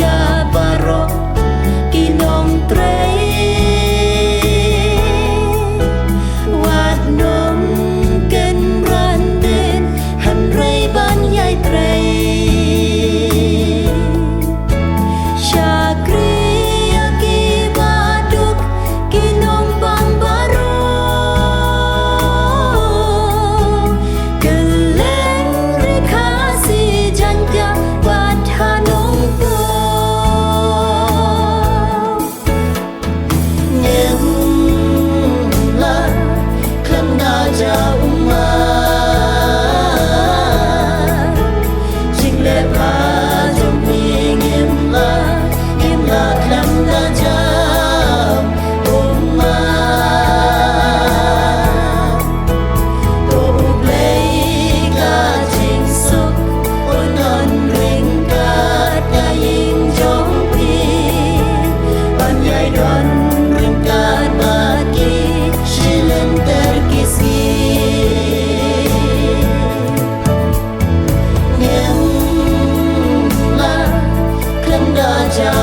ya barok kinong trei wat nom ken randen han rei ban yai trei shakriya ki baduk kinong bang barok keleng rekasi janja wat hanong po ngem la klam na ja umma jing le pa jom mi ngem la klam na ja umma to play ka jing suk onon ring ka da yin jong pi ban yai don ring ka ma ki shilen ter kisi ngem la klam da ja